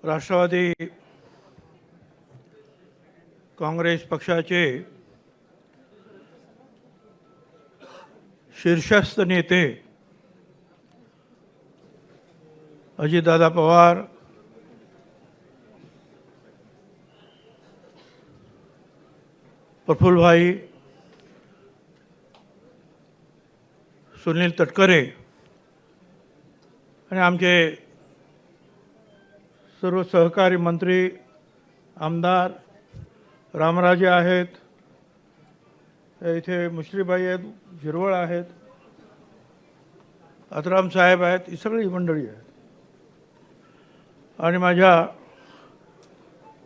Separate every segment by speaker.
Speaker 1: राष्ट्रवादी काँग्रेस पक्षाचे शीर्षस्थ नेते अजितदादा पवार, प्रफुल्लभाई, सुनील तटकरे आणि आमचे सर्व सहकारी मंत्री, आमदार, रामराजे आहेत, इथे मुश्रीबाई आहेत, झिरवळ आहेत, आत्राम साहेब आहेत, ही सगळी मंडळी आहेत आणि माझ्या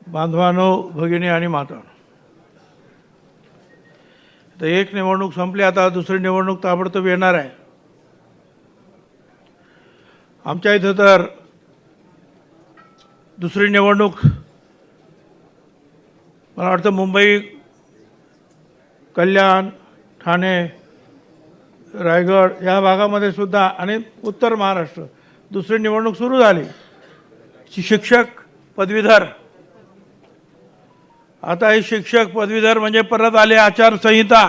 Speaker 1: बांधवांनो, भगिनी आणि माता, तर एक निवडणूक संपली, आता दुसरी निवडणूक ताबडतोब येणार आहे. आमच्या इथं तर दुसरी निवडणूक मला वाटतं मुंबई, कल्याण, ठाणे, रायगड या भागामध्ये सुद्धा आणि उत्तर महाराष्ट्र दुसरी निवडणूक सुरू झाली. शिक्षक पदवीधर, आता ही शिक्षक पदवीधर म्हणजे परत आली आचारसंहिता.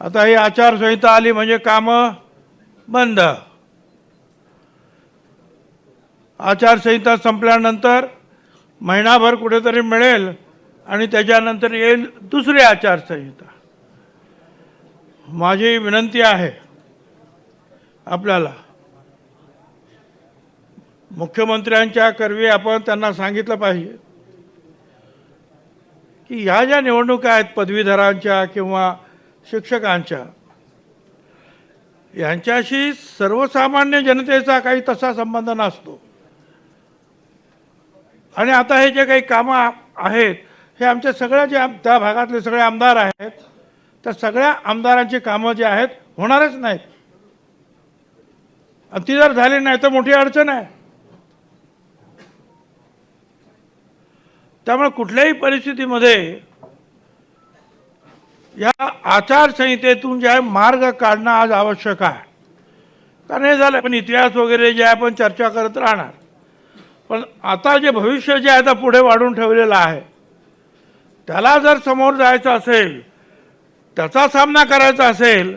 Speaker 1: आता ही आचारसंहिता आली म्हणजे कामं बंद. आचारसंहिता संपल्यानंतर महिनाभर कुठेतरी मिळेल आणि त्याच्यानंतर येईल दुसरी आचारसंहिता. माझी विनंती आहे आपल्याला, मुख्यमंत्र्यांच्या करवी आपण त्यांना सांगितलं पाहिजे की ह्या ज्या निवडणुका आहेत पदवीधरांच्या किंवा शिक्षकांच्या, यांच्याशी सर्वसामान्य जनतेचा काही तसा संबंध नसतो. आणि आता हे जे काही कामं आहेत हे आमच्या सगळ्या जे त्या भागातले सगळे आमदार आहेत, त्या सगळ्या आमदारांची कामं जे आहेत होणारच नाहीत. आणि ती जर झाली नाही तर मोठी अडचण आहे. त्यामुळे कुठल्याही परिस्थितीमध्ये या आचारसंहितेतून जे आहे मार्ग काढणं आज आवश्यक आहे. कारण हे झालं पण इतिहास वगैरे जे आहे आपण चर्चा करत राहणार, पण आता जे भविष्य जे आहे आता पुढे वाढून ठेवलेलं आहे, त्याला जर समोर जायचं असेल, त्याचा सामना करायचा असेल,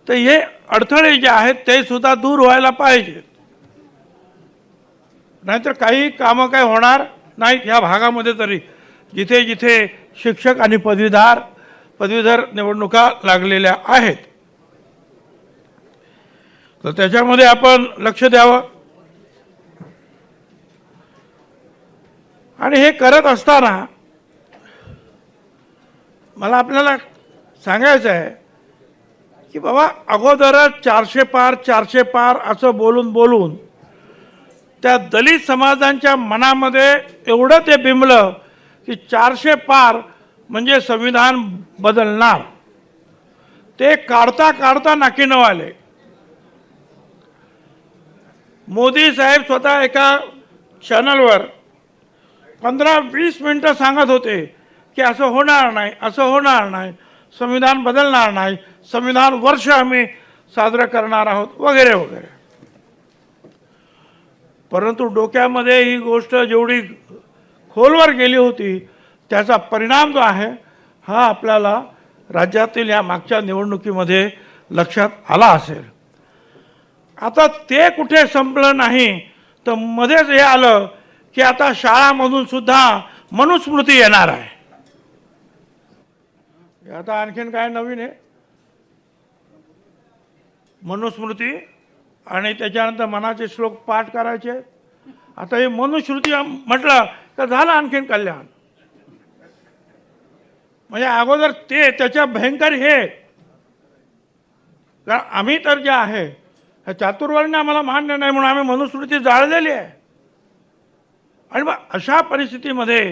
Speaker 1: तर हे अडथळे जे आहेत ते सुद्धा दूर व्हायला पाहिजेत. नाहीतर काही कामं काय होणार नाहीत ह्या भागामध्ये तरी, जिथे जिथे शिक्षक आणि पदवीधर निवडणुका लागलेल्या आहेत. तर त्याच्यामध्ये आपण लक्ष द्यावं. आणि हे करत असताना मला आपल्याला सांगायचं आहे की बाबा, अगोदरच 400 पार असं बोलून त्या दलित समाजांच्या मनामध्ये एवढं ते बिंबलं की 400 पार म्हणजे संविधान बदलणार. ते काढता नाकीनऊ आले. मोदी साहेब स्वतः एका चॅनलवर 15-20 मिनटं सांगत होते की असं होणार नाही, संविधान बदलणार नाही, संविधान वर्ष आम्ही साजरं करणार आहोत वगैरे वगैरे. परंतु डोक्यामध्ये ही गोष्ट जेवढी खोलवर गेली होती त्याचा परिणाम जो आहे हा आपल्याला राज्यातील या मागच्या निवडणुकीमध्ये लक्षात आला असेल. आता ते कुठे संपलं नाही तर मध्येच हे आलं की आता शाळांमधून सुद्धा मनुस्मृती येणार आहे. आता आणखीन काय नवीन आहे, मनुस्मृती आणि त्याच्यानंतर मनाचे श्लोक पाठ करायचे. आता हे मनुस्मृती म्हटलं तर झालं आणखीन कल्याण. म्हणजे अगोदर ते त्याच्या भयंकर हे, कारण आम्ही तर जे आहे चातुर्वर्ण्य आम्हाला मान्य नाही म्हणून आम्ही मनुस्मृती जाळलेली आहे. आणि मग अशा परिस्थितीमध्ये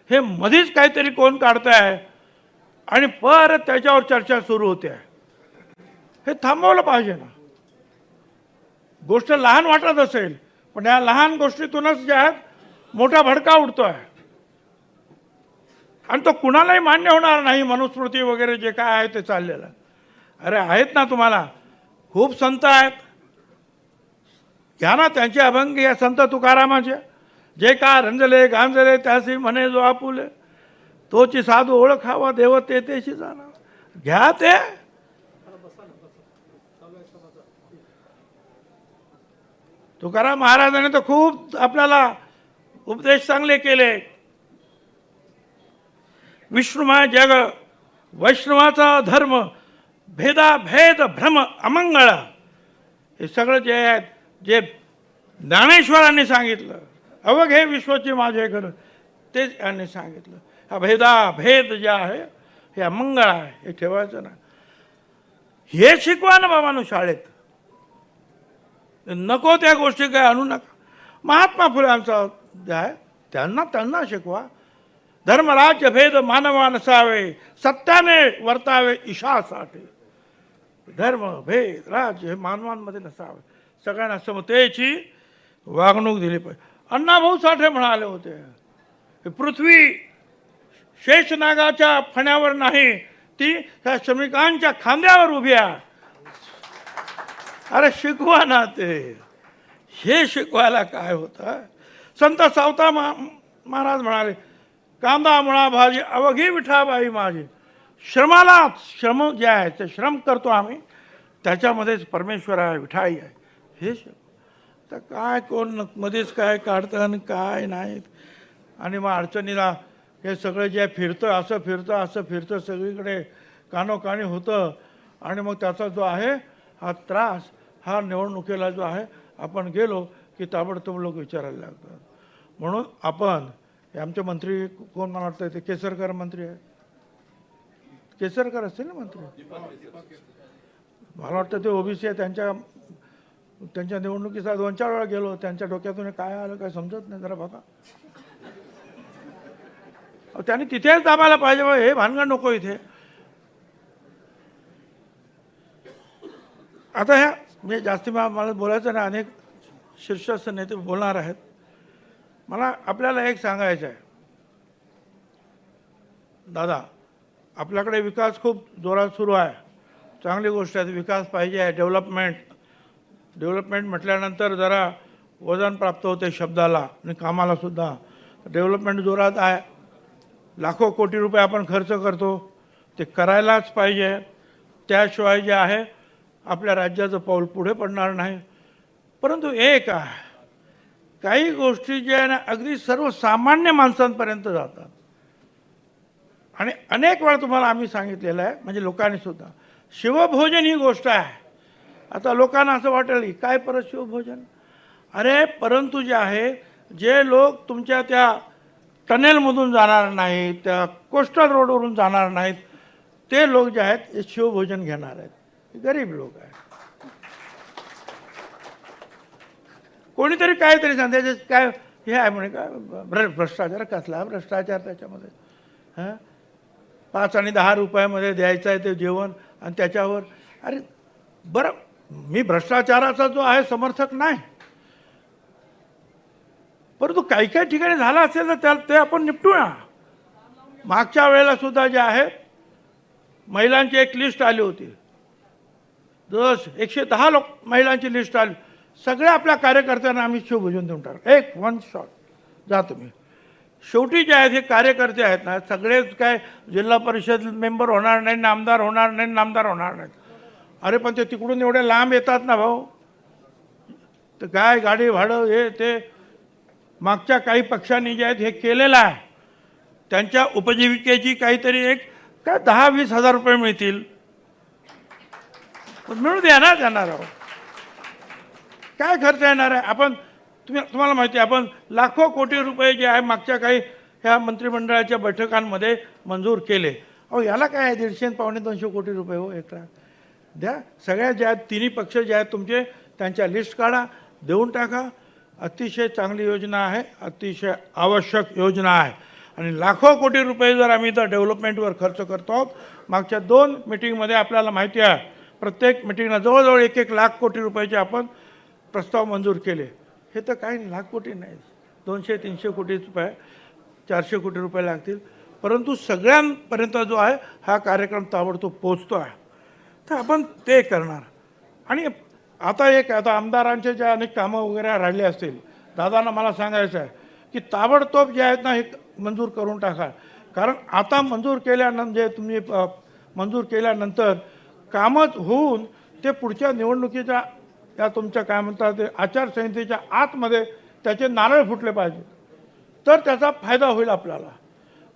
Speaker 1: हे मधीच काहीतरी कोण काढताय आणि परत त्याच्यावर चर्चा सुरू होते. हे थांबवलं पाहिजे ना. गोष्ट लहान वाटत असेल पण या लहान गोष्टीतूनच जे आहेत मोठा भडका उडतोय आणि तो कुणालाही मान्य होणार नाही. मनुस्मृती वगैरे जे काय आहे ते चाललेलं. अरे आहेत ना, तुम्हाला खूप संत आहेत, घ्या ना त्यांचे अभंग या संत तुकारामाचे, जे का रंजले गांजले त्यासी म्हणे जो आपुले, तोची साधू ओळखावा देव तेशी जाणार. घ्या ते. तुकाराम महाराजांनी तर खूप आपल्याला उपदेश चांगले केले. विष्णुमय जग वैष्णवाचा धर्म, भेदाभेद भ्रम अमंगळ, हे सगळं जे आहे जे ज्ञानेश्वरांनी सांगितलं, अवघे विश्वाची माझे घर, तेच यांनी सांगितलं. हा भेदाभेद जे आहे हे अमंगळ आहे, हे ठेवायचं ना. हे शिकवा ना बाबांनो शाळेत. नको त्या गोष्टी काय आणू नका. महात्मा फुले आमचा जे आहे त्यांना शिकवा. धर्मराज्य भेद मानवा नसावे, सत्याने वर्तावे ईशासाठी. धर्म भेद राज्य हे मानवांमध्ये नसावे, सगळ्यांना समतेची वागणूक दिली पाहिजे. अण्णाभाऊ साठे म्हणाले होते, पृथ्वी शेषनागाच्या फण्यावर नाही, ती त्या श्रमिकांच्या खांद्यावर उभी आहे. अरे शिकवा ना ते. हे शिकवायला काय होतं. संत सावता महाराज म्हणाले, कांदा मुळा भाजी अवघी विठाबाई माझी. श्रम जे आहे ते श्रम करतो आम्ही, त्याच्यामध्येच परमेश्वर आहे, विठाई आहे. हे तर काय कोण मध्येच काय काढतं आणि काय नाही. आणि मग अडचणीला हे सगळं जे फिरतं असं फिरतं सगळीकडे कानोकानी होतं. आणि मग त्याचा जो आहे हा त्रास, हा निवडणुकीला जो आहे आपण गेलो की ताबडतोब लोक विचारायला लागतात. म्हणून आपण हे आमचे मंत्री कोण मला वाटतं ते केसरकर मंत्री आहे, केसरकर असतील ना मंत्री, मला वाटतं ते ओबीसी आहे. त्यांच्या निवडणुकीचा 2-4 वेळा गेलो, त्यांच्या डोक्यातून काय आलं काय समजत नाही. जरा बघा, त्यांनी तिथेच दाबायला पाहिजे. हे भानगड नको इथे. आता ह्या म्हणजे जास्ती मला बोलायचं नाही, अनेक शीर्षस्थ नेते बोलणार आहेत. मला आपल्याला एक सांगायचं आहे दादा, आपल्याकडे विकास खूप जोरात सुरू आहे, चांगली गोष्ट आहे. विकास पाहिजे आहे. डेव्हलपमेंट म्हटल्यानंतर जरा वजन प्राप्त होते शब्दाला आणि कामाला सुद्धा. डेव्हलपमेंट जोरात आहे. लाखो कोटी रुपये आपण खर्च करतो, ते करायलाच पाहिजे. त्याशिवाय जे आहे आपल्या राज्याचं पाऊल पुढे पडणार नाही. परंतु एक आहे, काही गोष्टी जे आहे ना अगदी सर्वसामान्य माणसांपर्यंत जातात. आणि अनेक वेळा तुम्हाला आम्ही सांगितलेलं आहे, म्हणजे लोकांनी सुद्धा, शिवभोजन ही गोष्ट आहे. आता लोकांना असं वाटेल काय परत शिवभोजन. अरे परंतु जे आहे, जे लोक तुमच्या त्या टनेलमधून जाणार नाहीत, त्या कोस्टल रोडवरून जाणार नाहीत, ते लोक जे आहेत ते शिवभोजन घेणार आहेत. गरीब लोक आहेत. कोणीतरी काहीतरी सांगते काय हे आहे म्हणे का भ्रष्टाचार. कसला भ्रष्टाचार त्याच्यामध्ये. हां, 5 आणि 10 रुपयामध्ये द्यायचं आहे ते जेवण आणि त्याच्यावर. अरे बरं, मी भ्रष्टाचाराचा जो आहे समर्थक नाही, परंतु काही काही ठिकाणी झाला असेल तर ते आपण निपटूया. मागच्या वेळेला सुद्धा जे आहे महिलांची एक लिस्ट आली होती, 110 महिलांची लिस्ट आली. सगळ्या आपल्या कार्यकर्त्यांना आम्ही शिवभोजन देऊन टाकलं, एक 1 शॉट. जा तुम्ही. शेवटी जे आहेत हे कार्यकर्ते आहेत ना, सगळेच काय जिल्हा परिषद मेंबर होणार नाही, आमदार होणार नाहीत. अरे पण ते तिकडून एवढे लांब येतात ना भाऊ, तर काय गाडी भाडं हे ते. मागच्या काही पक्षांनी जे आहेत हे केलेलं आहे. त्यांच्या उपजीविकेची काहीतरी एक काय 10-20 हजार रुपये मिळतील, मिळू द्या ना त्यांना. राव काय खर्च येणार आहे. तुम्हाला माहिती आहे, आपण लाखो कोटी रुपये जे आहे मागच्या काही ह्या मंत्रिमंडळाच्या बैठकांमध्ये मंजूर केले. अहो याला काय आहे, 150-200 कोटी रुपये हो एकटा द्या. सगळ्या ज्या आहेत तिन्ही पक्ष जे आहेत तुमचे, त्यांच्या लिस्ट काढा, देऊन टाका. अतिशय चांगली योजना आहे, अतिशय आवश्यक योजना आहे. आणि लाखो कोटी रुपये जर आम्ही तर डेव्हलपमेंटवर खर्च करतो आहोत. मागच्या 2 मीटिंगमध्ये आपल्याला माहिती आहे, प्रत्येक मीटिंगला जवळजवळ 1-1 लाख कोटी रुपयाचे आपण प्रस्ताव मंजूर केले. हे तर काही नाही, लाख कोटी नाही, 200-300 कोटी रुपये, 400 कोटी रुपये लागतील. परंतु सगळ्यांपर्यंत जो आहे हा कार्यक्रम ताबडतोब पोचतो आहे, तर आपण ते करणार. आणि आता आमदारांचे जे अनेक कामं वगैरे राहिले असतील, दादांना मला सांगायचं आहे की ताबडतोब जे आहेत ना हे मंजूर करून टाका. कारण आता मंजूर केल्यानंतर जे तुम्ही मंजूर केल्यानंतर कामच होऊन ते पुढच्या निवडणुकीच्या या तुमच्या काय म्हणतात ते आचारसंहितेच्या आतमध्ये त्याचे नारळ फुटले पाहिजे, तर त्याचा फायदा होईल आपल्याला.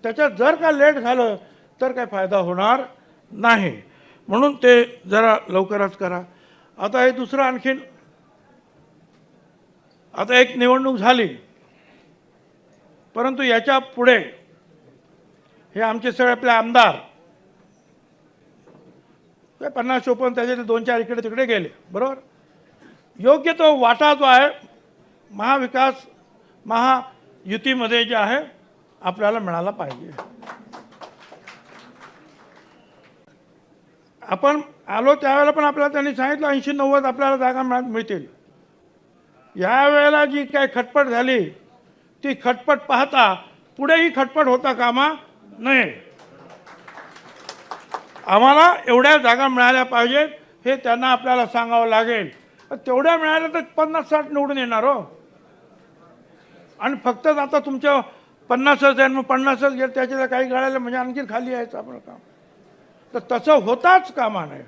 Speaker 1: त्याच्यात जर का लेट झालं तर काही फायदा होणार नाही. म्हणून ते जरा लवकरच करा. आता हे दुसरं आणखीन, आता एक निवडणूक झाली, परंतु याच्या पुढे हे आमचे सगळे आपले आमदार 50-54 त्याच्यात 2-4 इकडे तिकडे गेले, बरोबर. योग्य तो वाटा जो आहे महाविकास महायुतीमध्ये जे आहे आपल्याला मिळाला पाहिजे. आपण आलो त्यावेळेला पण आपल्याला त्यांनी सांगितलं 80-90 आपल्याला जागा मिळतील. यावेळेला जी काय खटपट झाली ती खटपट पाहता पुढेही खटपट होता कामा नये. आम्हाला एवढ्या जागा मिळाल्या पाहिजेत हे त्यांना आपल्याला सांगावं लागेल. तेवढ्या मिळाल्या तर 50-60 निवडून येणार हो. आणि फक्त आता तुमच्या 50च आहे मग 50च गेलं त्याच्याला काही गाळायला म्हणजे आणखी खाली यायचं आपलं काम. तर तसं होताच कामा नये.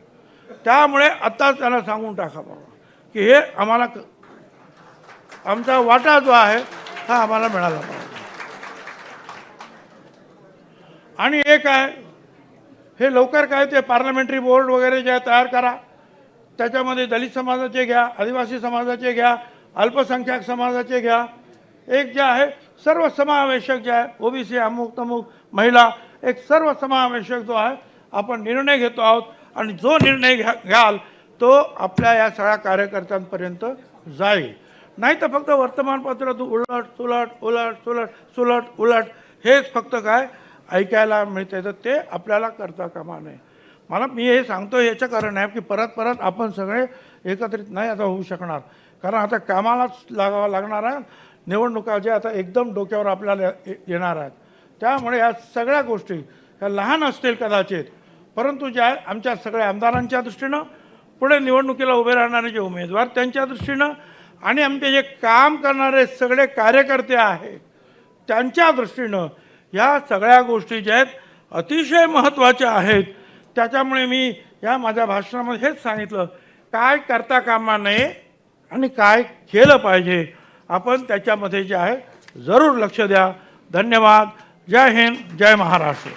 Speaker 1: त्यामुळे आता त्यांना सांगून टाका बाबा की हे आम्हाला आमचा वाटा जो आहे हा आम्हाला मिळाला पाहिजे. आणि एक आहे हे लवकर काय ते पार्लमेंटरी बोर्ड वगैरे जे तयार करा. त्याच्यामध्ये दलित समाजाचे घ्या, आदिवासी समाजाचे घ्या, अल्पसंख्याक समाजाचे घ्या. एक जे आहे सर्वसमावेशक जे आहे ओबीसी अमुक तमुक महिला, एक सर्वसमावेशक जो आहे आपण निर्णय घेतो आहोत. आणि जो निर्णय घ्याल तो आपल्या या सगळ्या कार्यकर्त्यांपर्यंत जाईल. नाही तर फक्त वर्तमानपत्र उलट सुलट उलट सुलट सुलट उलट हेच फक्त काय ऐकायला मिळते, तर ते आपल्याला करता कामा नये. मी हे सांगतो याचं कारण आहे की परत परत आपण सगळे एकत्रित नाही आता होऊ शकणार. कारण आता कामालाच लागावं लागणार आहे. निवडणुका ज्या आता एकदम डोक्यावर आपल्याला येणार आहेत. त्यामुळे या सगळ्या गोष्टी ह्या लहान असतील कदाचित, परंतु ज्या आमच्या सगळ्या आमदारांच्या दृष्टीनं, पुढे निवडणुकीला उभे राहणारे जे उमेदवार त्यांच्या दृष्टीनं, आणि आमचे जे काम करणारे सगळे कार्यकर्ते आहेत त्यांच्या दृष्टीनं ह्या सगळ्या गोष्टी ज्या आहेत अतिशय महत्त्वाच्या आहेत. त्याच्यामुळे मी या माझ्या भाषणामध्ये हेच सांगितलं, काय करता कामा नये आणि काय केलं पाहिजे आपण त्याच्यामध्ये जे आहे जरूर लक्ष द्या. धन्यवाद. जय हिंद, जय महाराष्ट्र.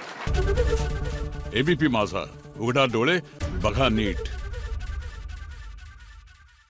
Speaker 2: एबीपी माझा, उघडा डोळे बघा नीट.